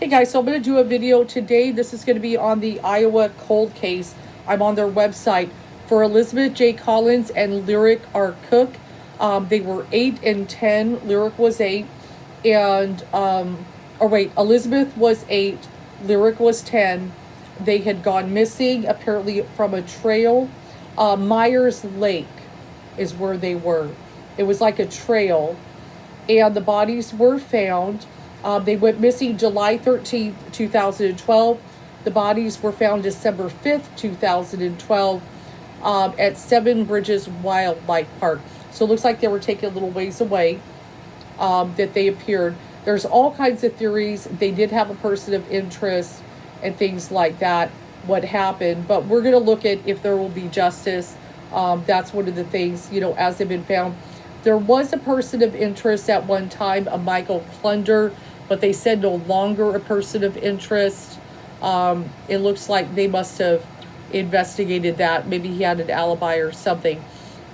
Hey guys, so I'm going to do a video today. This is going to be on the Iowa cold case. I'm on their website for Elizabeth J. Collins and Lyric R. Cook. They were 8 and 10. Lyric was 8. And, Elizabeth was 8. Lyric was 10. They had gone missing, apparently from a trail. Myers Lake is where they were. It was like a trail. And the bodies were found. They went missing July 13th, 2012. The bodies were found December 5th, 2012 at Seven Bridges Wildlife Park. So it looks like they were taken a little ways away that they appeared. There's all kinds of theories. They did have a person of interest and things like that, what happened. But we're going to look at if there will be justice. That's one of the things, as they've been found. There was a person of interest at one time, a Michael Klunder, but they said no longer a person of interest. It looks like they must have investigated that. Maybe he had an alibi or something.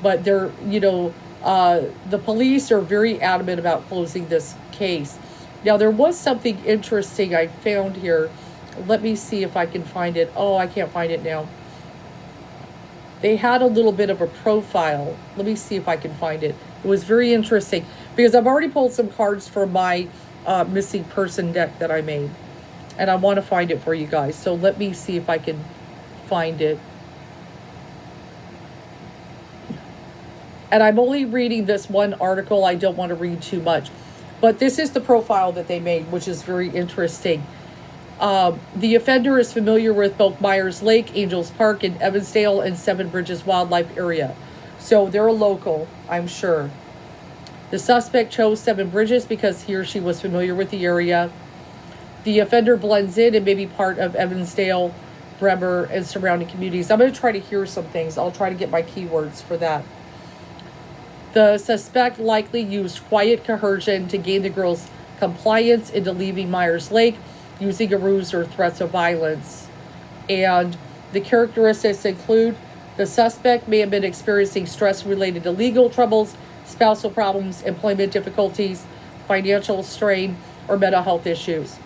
But they're, the police are very adamant about closing this case. Now, there was something interesting I found here. Let me see if I can find it. Oh, I can't find it now. They had a little bit of a profile. Let me see if I can find it. It was very interesting because I've already pulled some cards for my missing person deck that I made. And I want to find it for you guys. So let me see if I can find it. And I'm only reading this one article. I don't want to read too much. But this is the profile that they made, which is very interesting. The offender is familiar with both Myers Lake, Angels Park in Evansdale, and Seven Bridges Wildlife Area. So they're a local, I'm sure. The suspect chose Seven Bridges because he or she was familiar with the area. The offender blends in and may be part of Evansdale, Bremer, and surrounding communities. I'm going to try to hear some things. I'll try to get my keywords for that. The suspect likely used quiet coercion to gain the girl's compliance into leaving Myers Lake, using a ruse or threats of violence. And the characteristics include the suspect may have been experiencing stress related to legal troubles, spousal problems, employment difficulties, financial strain, or mental health issues.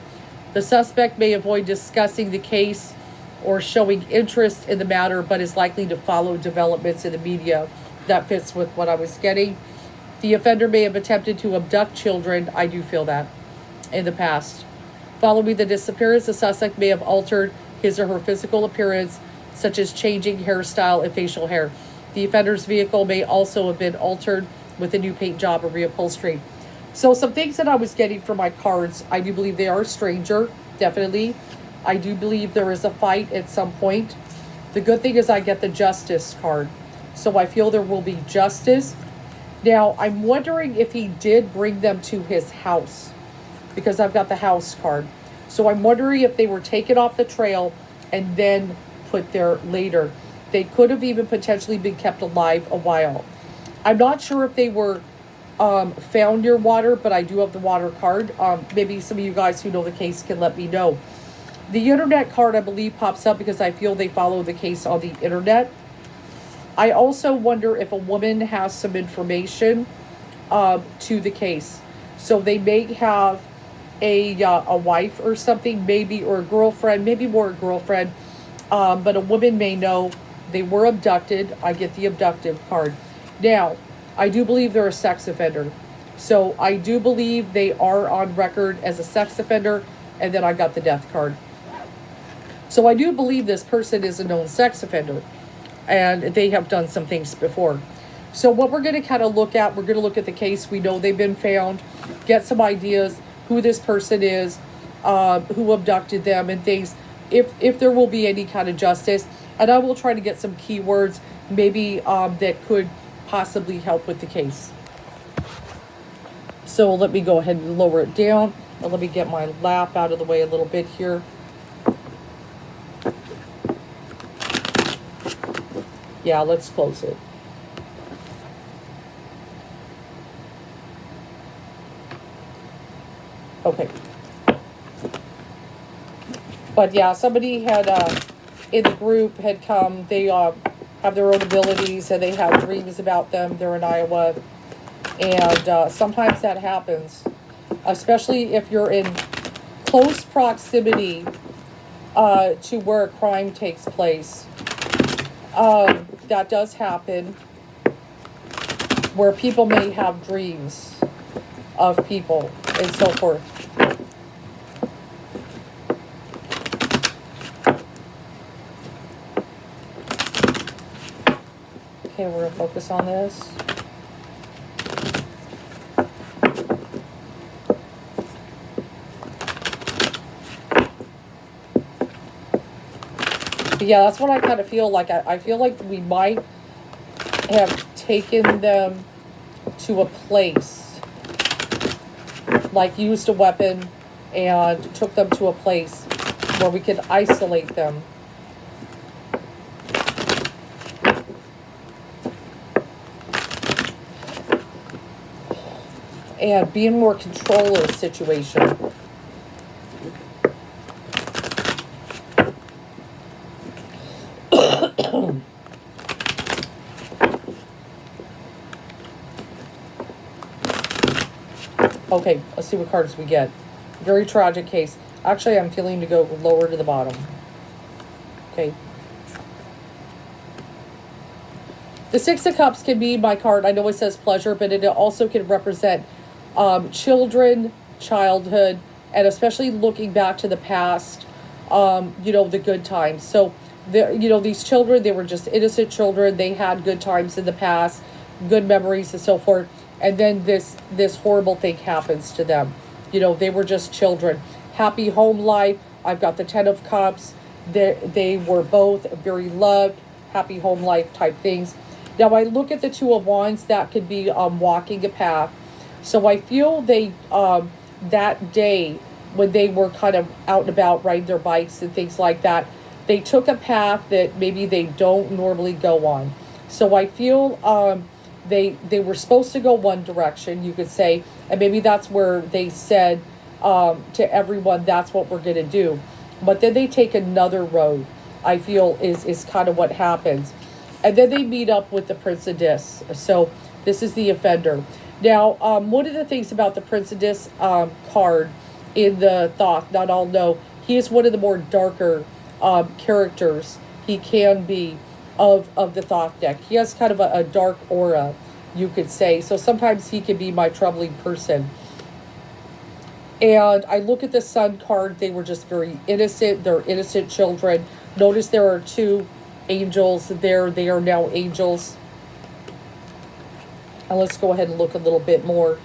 The suspect may avoid discussing the case or showing interest in the matter, but is likely to follow developments in the media. That fits with what I was getting. The offender may have attempted to abduct children. I do feel that in the past. Following the disappearance, the suspect may have altered his or her physical appearance, such as changing hairstyle and facial hair. The offender's vehicle may also have been altered with a new paint job or reupholstery. So some things that I was getting from my cards, I do believe they are a stranger, definitely. I do believe there is a fight at some point. The good thing is I get the justice card. So I feel there will be justice. Now, I'm wondering if he did bring them to his house, because I've got the house card. So I'm wondering if they were taken off the trail and then put there later. They could have even potentially been kept alive a while. I'm not sure if they were found near water, but I do have the water card. Maybe some of you guys who know the case can let me know. The internet card, I believe, pops up because I feel they follow the case on the internet. I also wonder if a woman has some information to the case. So they may have a wife or something, maybe, or a girlfriend, maybe more a girlfriend. But a woman may know they were abducted. I get the abductive card. Now, I do believe they're a sex offender. So I do believe they are on record as a sex offender. And then I got the death card. So I do believe this person is a known sex offender. And they have done some things before. So what we're going to kind of look at, we're going to look at the case. We know they've been found. Get some ideas who this person is, who abducted them and things. If there will be any kind of justice. And I will try to get some keywords maybe that could possibly help with the case. So let me go ahead and lower it down. And let me get my lap out of the way a little bit here. Yeah, let's close it. Okay. But yeah, somebody had, in the group had come, they have their own abilities and they have dreams about them. They're in Iowa. And sometimes that happens, especially if you're in close proximity to where a crime takes place. That does happen, where people may have dreams of people and so forth. Okay, we're going to focus on this. But yeah, that's what I kind of feel like. I feel like we might have taken them to a place, like used a weapon and took them to a place where we could isolate them. And be in more control of the situation. Okay, let's see what cards we get. Very tragic case. Actually, I'm feeling to go lower to the bottom. Okay. The Six of Cups can be my card. I know it says pleasure, but it also can represent children, childhood, and especially looking back to the past, you know, the good times. So, you know, these children, they were just innocent children. They had good times in the past, good memories and so forth. And then this horrible thing happens to them. You know, they were just children. Happy home life. I've got the Ten of Cups. They were both very loved, happy home life type things. Now, I look at the Two of Wands. That could be walking a path. So I feel they, that day, when they were kind of out and about riding their bikes and things like that, they took a path that maybe they don't normally go on. So I feel they were supposed to go one direction, you could say, and maybe that's where they said to everyone, that's what we're going to do. But then they take another road, I feel, is kind of what happens. And then they meet up with the Prince of Discs. So this is the offender. Now, one of the things about the Prince of Discs card in the Thoth, not all know, he is one of the more darker characters he can be of the Thoth deck. He has kind of a dark aura, you could say. So sometimes he can be my troubling person. And I look at the Sun card. They were just very innocent. They're innocent children. Notice there are two angels there. They are now angels. And let's go ahead and look a little bit more.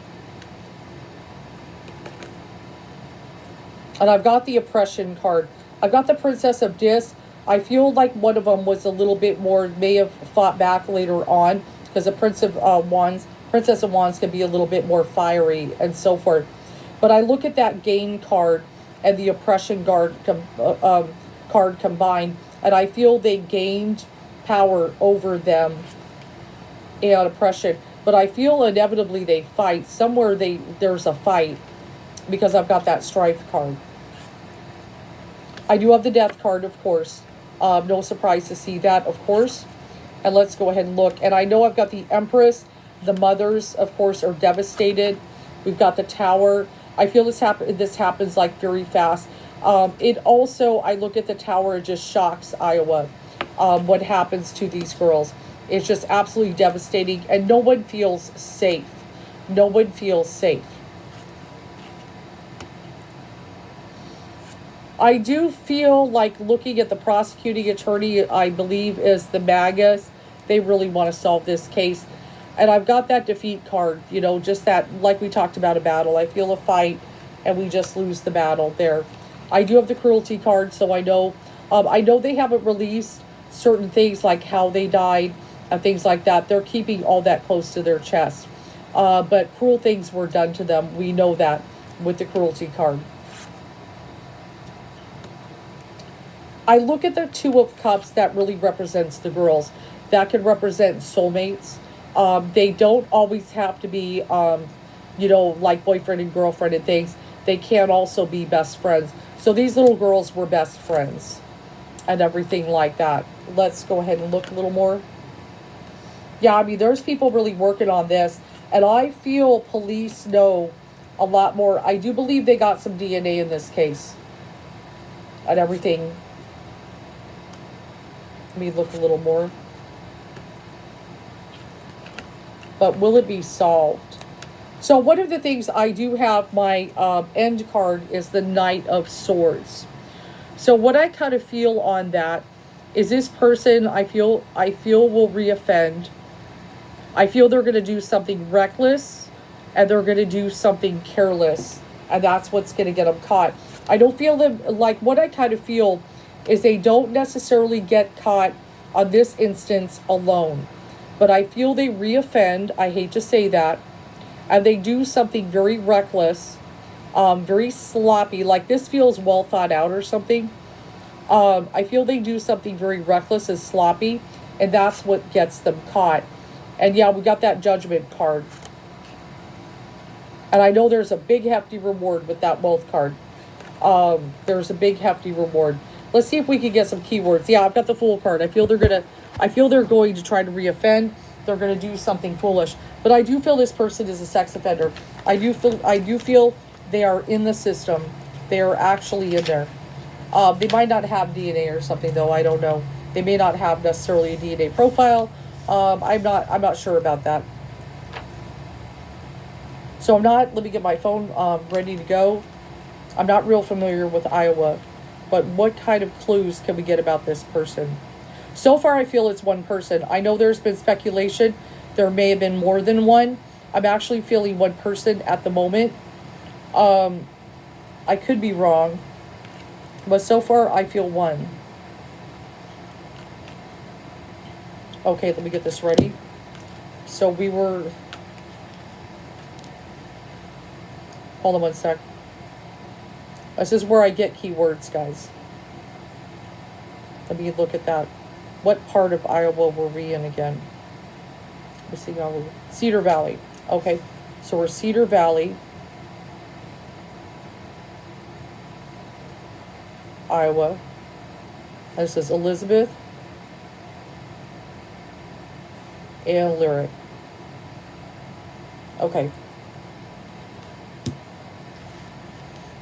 And I've got the Oppression card. I've got the Princess of Discs. I feel like one of them was a little bit more, may have fought back later on, because the Princess of Wands can be a little bit more fiery and so forth. But I look at that Gain card and the Oppression card combined, and I feel they gained power over them and oppression. But I feel inevitably they fight. Somewhere there's a fight, because I've got that Strife card. I do have the Death card, of course. No surprise to see that, of course. And let's go ahead and look. And I know I've got the Empress. The mothers, of course, are devastated. We've got the Tower. I feel this happens like very fast. It also, I look at the Tower, it just shocks Iowa. What happens to these girls. It's just absolutely devastating. And no one feels safe. No one feels safe. I do feel like looking at the prosecuting attorney, I believe is the Magus. They really want to solve this case. And I've got that defeat card, you know, just that, like we talked about, a battle. I feel a fight and we just lose the battle there. I do have the cruelty card, so I know they haven't released certain things like how they died and things like that. They're keeping all that close to their chest. But cruel things were done to them. We know that with the cruelty card. I look at the Two of Cups. That really represents the girls. That could represent soulmates. They don't always have to be, you know, like boyfriend and girlfriend and things. They can also be best friends. So these little girls were best friends and everything like that. Let's go ahead and look a little more. Yeah, I mean, there's people really working on this. And I feel police know a lot more. I do believe they got some DNA in this case and everything. Let me look a little more. But will it be solved? So one of the things I do have, my end card is the Knight of Swords. So what I kind of feel on that is this person I feel will reoffend. I feel they're going to do something reckless and they're going to do something careless. And that's what's going to get them caught. I don't feel them, like what I kind of feel is they don't necessarily get caught on this instance alone. But I feel they reoffend. I hate to say that. And they do something very reckless, very sloppy. Like this feels well thought out or something. I feel they do something very reckless and sloppy. And that's what gets them caught. And yeah, we got that Judgment card. And I know there's a big hefty reward with that Wealth card. There's a big hefty reward. Let's see if we can get some keywords. Yeah, I've got the Fool card. I feel they're going to try to reoffend. They're going to do something foolish. But I do feel this person is a sex offender. I do feel they are in the system. They are actually in there. They might not have DNA or something though. I don't know. They may not have necessarily a DNA profile. I'm not sure about that. So let me get my phone ready to go. I'm not real familiar with Iowa, but what kind of clues can we get about this person? So far, I feel it's one person. I know there's been speculation. There may have been more than one. I'm actually feeling one person at the moment. I could be wrong, but so far I feel one. Okay, let me get this ready. So we were... Hold on one sec. This is where I get keywords, guys. Let me look at that. What part of Iowa were we in again? Let's see. Cedar Valley. Okay, so we're Cedar Valley, Iowa. And this is Elizabeth and Lyric. Okay.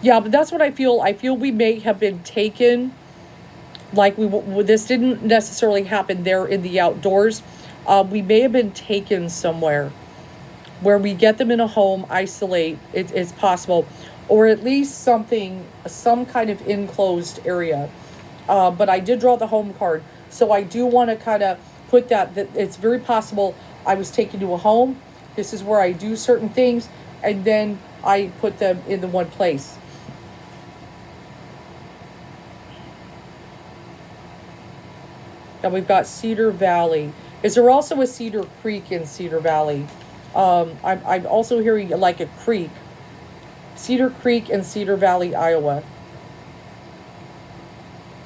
Yeah, but that's what I feel. I feel we may have been taken, like this didn't necessarily happen there in the outdoors. We may have been taken somewhere where we get them in a home, isolate. It's possible, or at least some kind of enclosed area. But I did draw the home card, so I do want to kind of put that it's very possible I was taken to a home. This is where I do certain things, and then I put them in the one place. Now we've got Cedar Valley. Is there also a Cedar Creek in Cedar Valley? I'm also hearing like a creek. Cedar Creek in Cedar Valley, Iowa.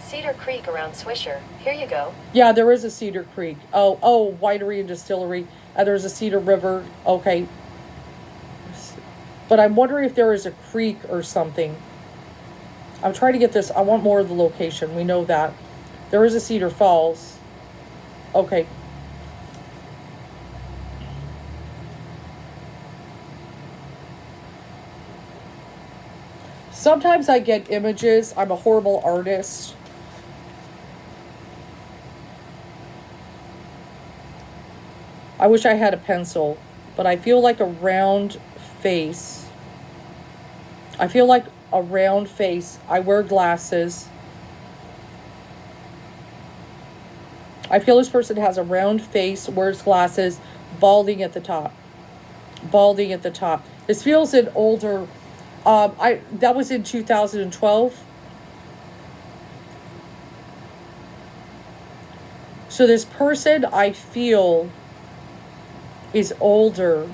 Cedar Creek around Swisher. Here you go. Yeah, there is a Cedar Creek. Oh, winery and distillery. And there's a Cedar River. Okay. But I'm wondering if there is a creek or something. I'm trying to get this. I want more of the location. We know that. There is a Cedar Falls. Okay. Sometimes I get images. I'm a horrible artist. I wish I had a pencil, but I feel like a round face. I feel like a round face. I wear glasses. I feel this person has a round face, wears glasses, balding at the top. Balding at the top. This feels an older... that was in 2012. So this person I feel is older.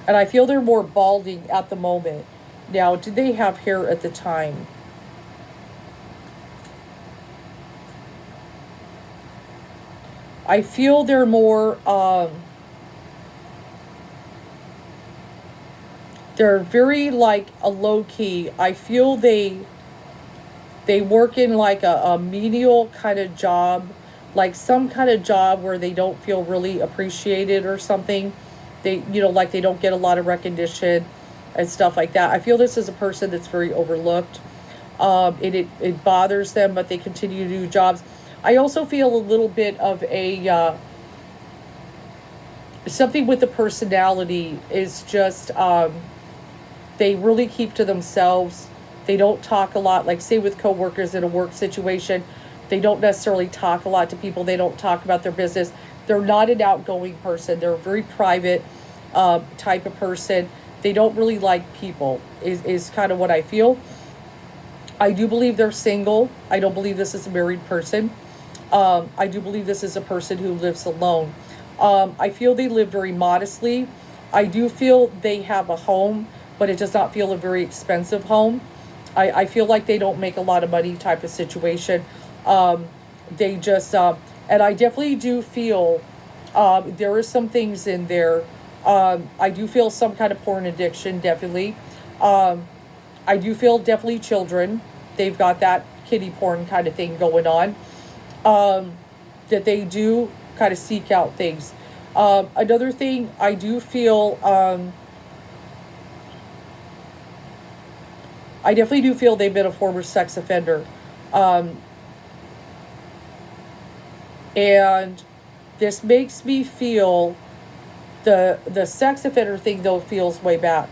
And I feel they're more balding at the moment. Now, did they have hair at the time? I feel they're more, they're very like a low key. I feel they work in like a menial kind of job like some kind of job where they don't feel really appreciated or something. They, like they don't get a lot of recognition and stuff like that. I feel this is a person that's very overlooked. It bothers them, but they continue to do jobs. I also feel a little bit of a something with the personality is just they really keep to themselves. They don't talk a lot. Like say with coworkers in a work situation, they don't necessarily talk a lot to people. They don't talk about their business. They're not an outgoing person. They're a very private type of person. They don't really like people. Is kind of what I feel. I do believe they're single. I don't believe this is a married person. I do believe this is a person who lives alone. I feel they live very modestly. I do feel they have a home, but it does not feel a very expensive home. I feel like they don't make a lot of money type of situation. They just, and I definitely do feel there is some things in there. I do feel some kind of porn addiction, definitely. I do feel definitely children. They've got that kiddie porn kind of thing going on. That they do kind of seek out things. Another thing, I do feel, I definitely do feel they've been a former sex offender. And this makes me feel the sex offender thing though feels way back.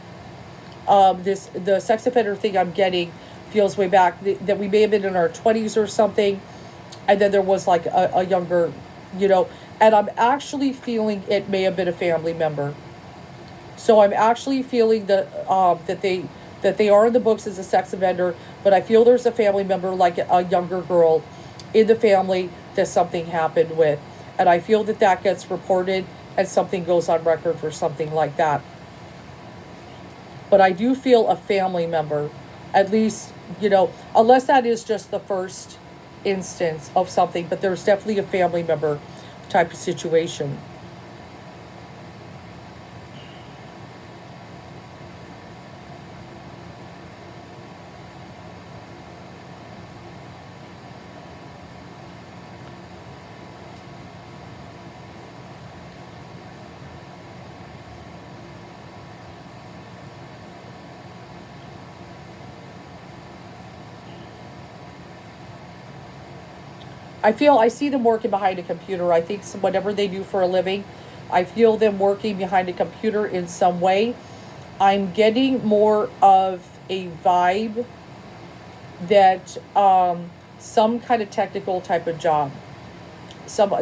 The sex offender thing I'm getting feels way back that we may have been in our 20s or something, and then there was like a younger, and I'm actually feeling it may have been a family member. So I'm actually feeling that they are in the books as a sex offender, but I feel there's a family member, like a younger girl in the family that something happened with, and I feel that gets reported and something goes on record for something like that. But I do feel a family member, at least, unless that is just the first instance of something, but there's definitely a family member type of situation. I see them working behind a computer. I think whatever they do for a living, I feel them working behind a computer in some way. I'm getting more of a vibe that some kind of technical type of job.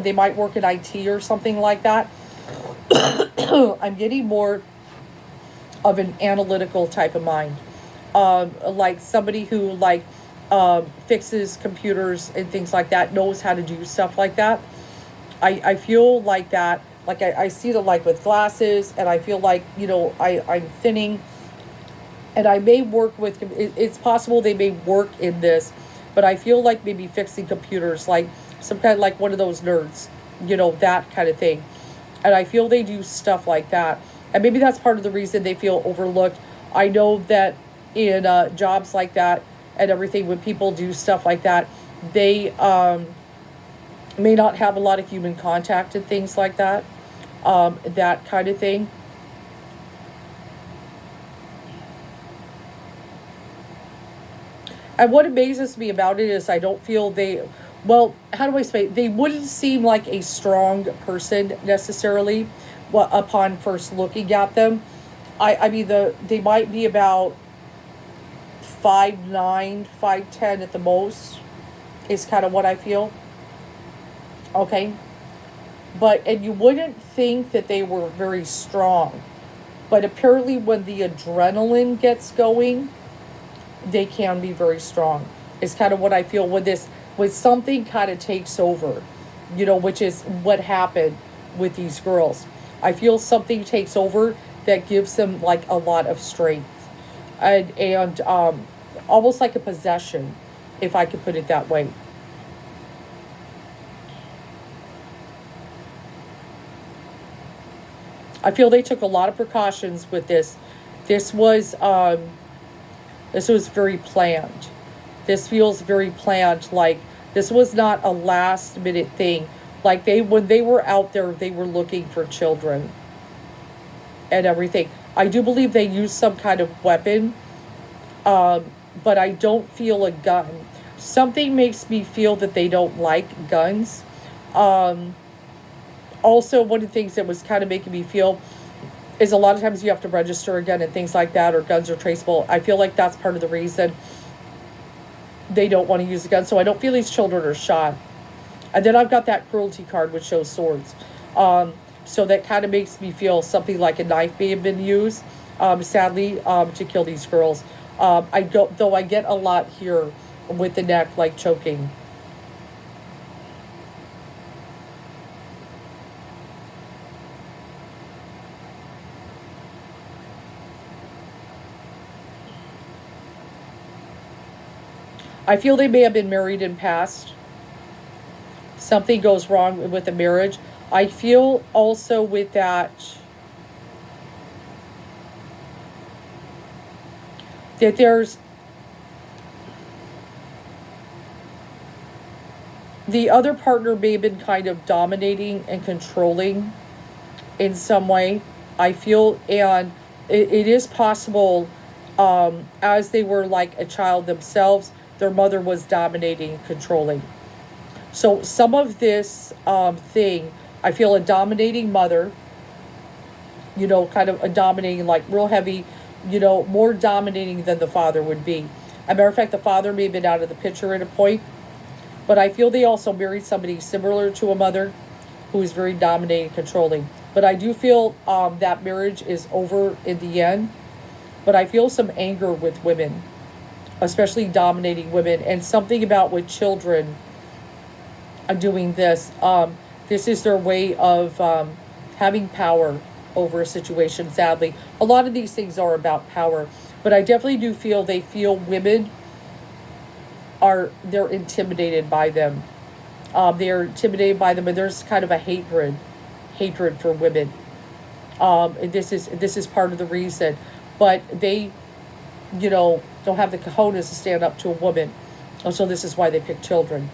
They might work in IT or something like that. I'm getting more of an analytical type of mind, like somebody who fixes computers and things like that, knows how to do stuff like that. I feel like that. Like I see them like with glasses, and I feel like I'm thinning, and I may work with. It's possible they may work in this, but I feel like maybe fixing computers, like some kind of like one of those nerds, that kind of thing. And I feel they do stuff like that, and maybe that's part of the reason they feel overlooked. I know that in jobs like that and everything, when people do stuff like that, they may not have a lot of human contact and things like that, that kind of thing. And what amazes me about it is I don't feel how do I say, they wouldn't seem like a strong person necessarily upon first looking at them. I mean, they might be about 5'9", 5'10" at the most, is kind of what I feel. Okay. And you wouldn't think that they were very strong. But apparently when the adrenaline gets going, they can be very strong. Is kind of what I feel when something kind of takes over, which is what happened with these girls. I feel something takes over that gives them like a lot of strength. And almost like a possession, if I could put it that way. I feel they took a lot of precautions with this. This was very planned. This feels very planned, like This was not a last minute thing. Like when they were out there, they were looking for children and everything. I do believe they used some kind of weapon, but I don't feel a gun. Something makes me feel that they don't like guns. Um, Also, one of the things that was kind of making me feel is a lot of times you have to register again and things like that, or guns are traceable. I feel like that's part of the reason they don't want to use a gun. So I don't feel these children are shot. And then I've got that cruelty card which shows swords. So that kind of makes me feel something like a knife may have been used, sadly, to kill these girls. I get a lot here with the neck, like choking. I feel they may have been married in past. Something goes wrong with the marriage. I feel also with that there's the other partner may have been kind of dominating and controlling in some way. I feel, and it is possible, as they were like a child themselves, their mother was dominating, controlling. So some of this thing, I feel a dominating mother, kind of a dominating, like real heavy, more dominating than the father would be. As a matter of fact, the father may have been out of the picture at a point, but I feel they also married somebody similar to a mother who is very dominating, controlling. But I do feel that marriage is over in the end. But I feel some anger with women, especially dominating women, and something about with children doing this. This is their way of having power over a situation, sadly. A lot of these things are about power. But I definitely do feel they feel women they're intimidated by them. They're intimidated by them, and there's kind of a hatred for women. And this is part of the reason. But they, don't have the cojones to stand up to a woman. And so this is why they pick children.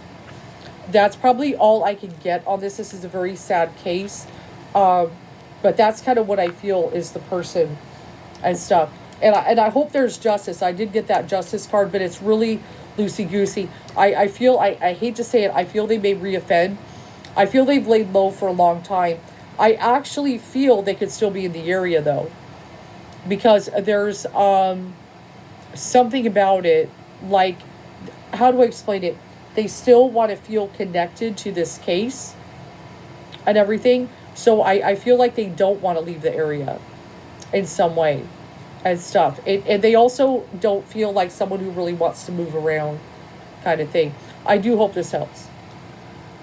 That's probably all I can get on this. This is a very sad case. But that's kind of what I feel is the person and stuff. And I hope there's justice. I did get that justice card, but it's really loosey-goosey. I feel, I hate to say it, I feel they may reoffend. I feel they've laid low for a long time. I actually feel they could still be in the area, though. Because there's something about it, like, how do I explain it? They still want to feel connected to this case and everything. So I feel like they don't want to leave the area in some way and stuff. And they also don't feel like someone who really wants to move around kind of thing. I do hope this helps.